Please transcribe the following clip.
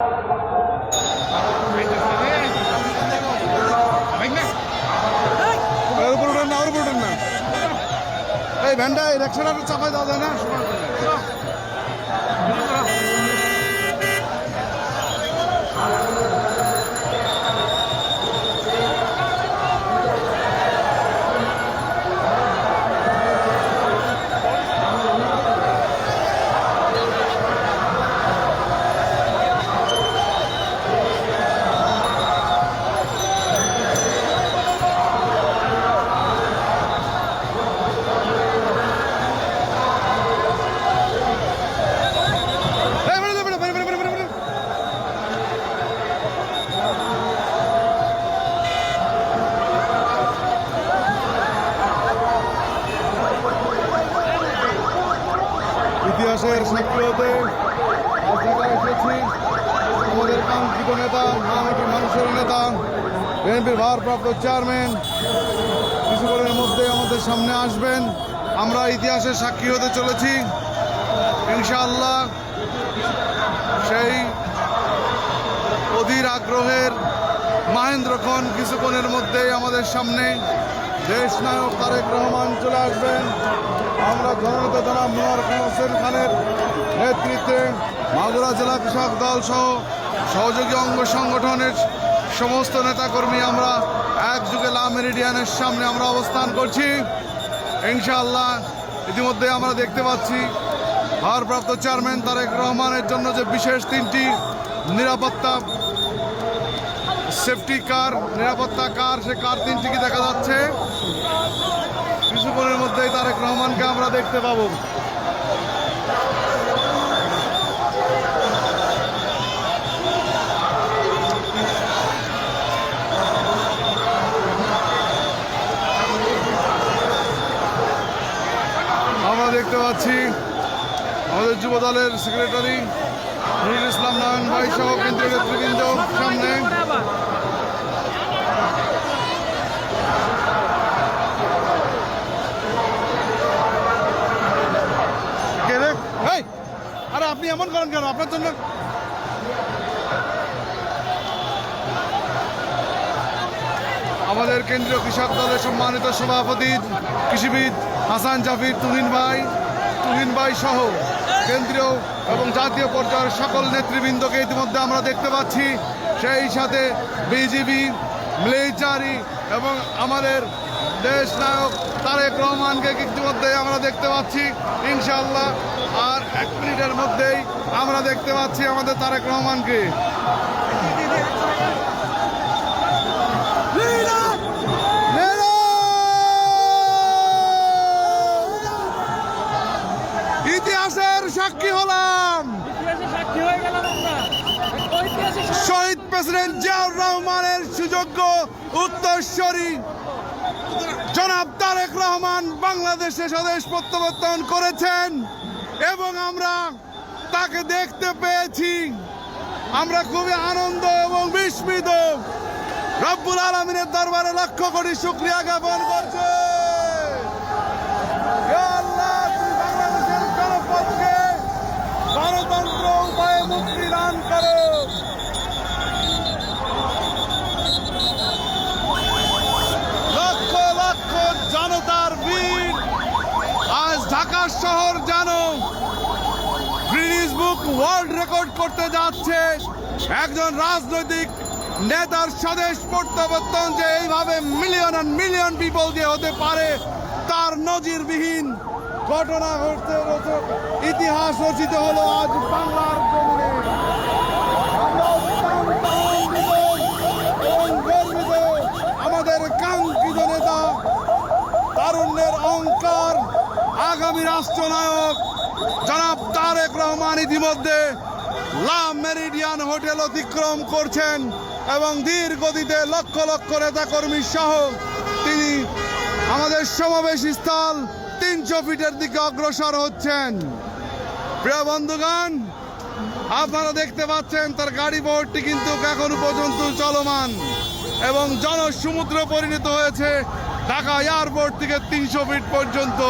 এই ভ্যানটা এই রিক্সাটা চাপাই দেওয়া যায় না? ইতিহাসের সাক্ষী হতে এসেছি আমাদের কাঙ্ক্ষিত নেতা, মহামাটি মানুষের নেতা, বিএনপির ভারপ্রাপ্ত চেয়ারম্যান কিছুক্ষণের মধ্যে আমাদের সামনে আসবেন। আমরা ইতিহাসের সাক্ষী হতে চলেছি ইনশাআল্লাহ। সেই অধীর আগ্রহের মাহেন্দ্রক্ষণ কিছুক্ষণের মধ্যেই আমাদের সামনে দেশ নায়ক তারেক রহমান চলে আসবেন। আমরা জননেতা জনাব মনোয়ার হোসেন খানের নেতৃত্বে মাগুরা জেলা কৃষক দল সহ সহযোগী অঙ্গ সংগঠনের সমস্ত নেতাকর্মী আমরা একযোগে লা মেরিডিয়ানের সামনে আমরা অবস্থান করছি ইনশাআল্লাহ। ইতিমধ্যে আমরা দেখতে পাচ্ছি ভারপ্রাপ্ত চেয়ারম্যান তারেক রহমানের জন্য যে বিশেষ 3টি নিরাপত্তা সেফটি কার, নিরাপত্তা কার, সে কার 3টিকে দেখা যাচ্ছে। কিছুক্ষণের মধ্যেই তারেক রহমানকে আমরা দেখতে পাবো। আমরা দেখতে পাচ্ছি আমাদের যুব দলের সেক্রেটারি নুরুল ইসলাম নয়ন ভাই সহ কেন্দ্রীয় নেতৃবৃন্দ সামনে। আরে আপনি এমন করেন কেন? আপনার জন্য আমাদের কেন্দ্রীয় কৃষক দলের সম্মানিত সভাপতি কৃষিবিদ হাসান জাফির তুহিন ভাই সহ কেন্দ্রীয় এবং জাতীয় পর্যায়ের সকল নেতৃবৃন্দকে ইতিমধ্যে আমরা দেখতে পাচ্ছি। সেই সাথে বিজিবি, মিলিটারি এবং আমাদের দেশ নায়ক তারেক রহমানকে ইতিমধ্যে আমরা দেখতে পাচ্ছি ইনশাআল্লাহ। আর 1 মিনিটের মধ্যেই আমরা দেখতে পাচ্ছি আমাদের তারেক রহমানকে। ইতিহাসের সাক্ষী হলাম, শহীদ প্রেসিডেন্ট জিয়াউর রহমানের সুযোগ্য উত্তরসূরি জনাব তারেক রহমান বাংলাদেশে স্বদেশ প্রত্যাবর্তন করেছেন এবং আমরা তাকে দেখতে পেয়েছি। আমরা খুবই আনন্দ এবং বিস্মিত। রব্বুল আলামিনের দরবারে লক্ষ কোটি শুকরিয়া জ্ঞাপন করছে। বাংলাদেশের জনপদকে গণতন্ত্র উপায়ে মুক্তি দান করো। লক্ষ লক্ষ জনতার ভিড় আজ ঢাকা শহর জানো গিনেস বুক ওয়ার্ল্ড রেকর্ড করতে যাচ্ছে। একজন রাজনৈতিক নেতার স্বদেশ প্রত্যাবর্তন যে এইভাবে মিলিয়ন অ্যান্ড মিলিয়ন পিপল দিয়ে হতে পারে তার নজিরবিহীন ঘটনা ঘটতে ইতিহাস রচিত হলো আজ বাংলার জমিনে। গর্বিত আমাদের কাঙ্ক্ষিত নেতা, তারুণ্যের অহংকার, আগামী রাষ্ট্রনায়ক জনাব তারেক রহমান ইতিমধ্যে লা মেরিডিয়ান হোটেল অতিক্রম করছেন এবং ধীর গতিতে লক্ষ লক্ষ নেতাকর্মী সহ তিনি আমাদের সমাবেশ স্থল 300 ফিটের দিকে অগ্রসর হচ্ছেন। প্রিয় বন্ধুগণ, আপনারা দেখতে পাচ্ছেন তার গাড়ি বহরটি কিন্তু এখনো পর্যন্ত চলমান এবং জনসমুদ্রে পরিণত হয়েছে ঢাকা এয়ারপোর্ট থেকে 300 ফিট পর্যন্ত।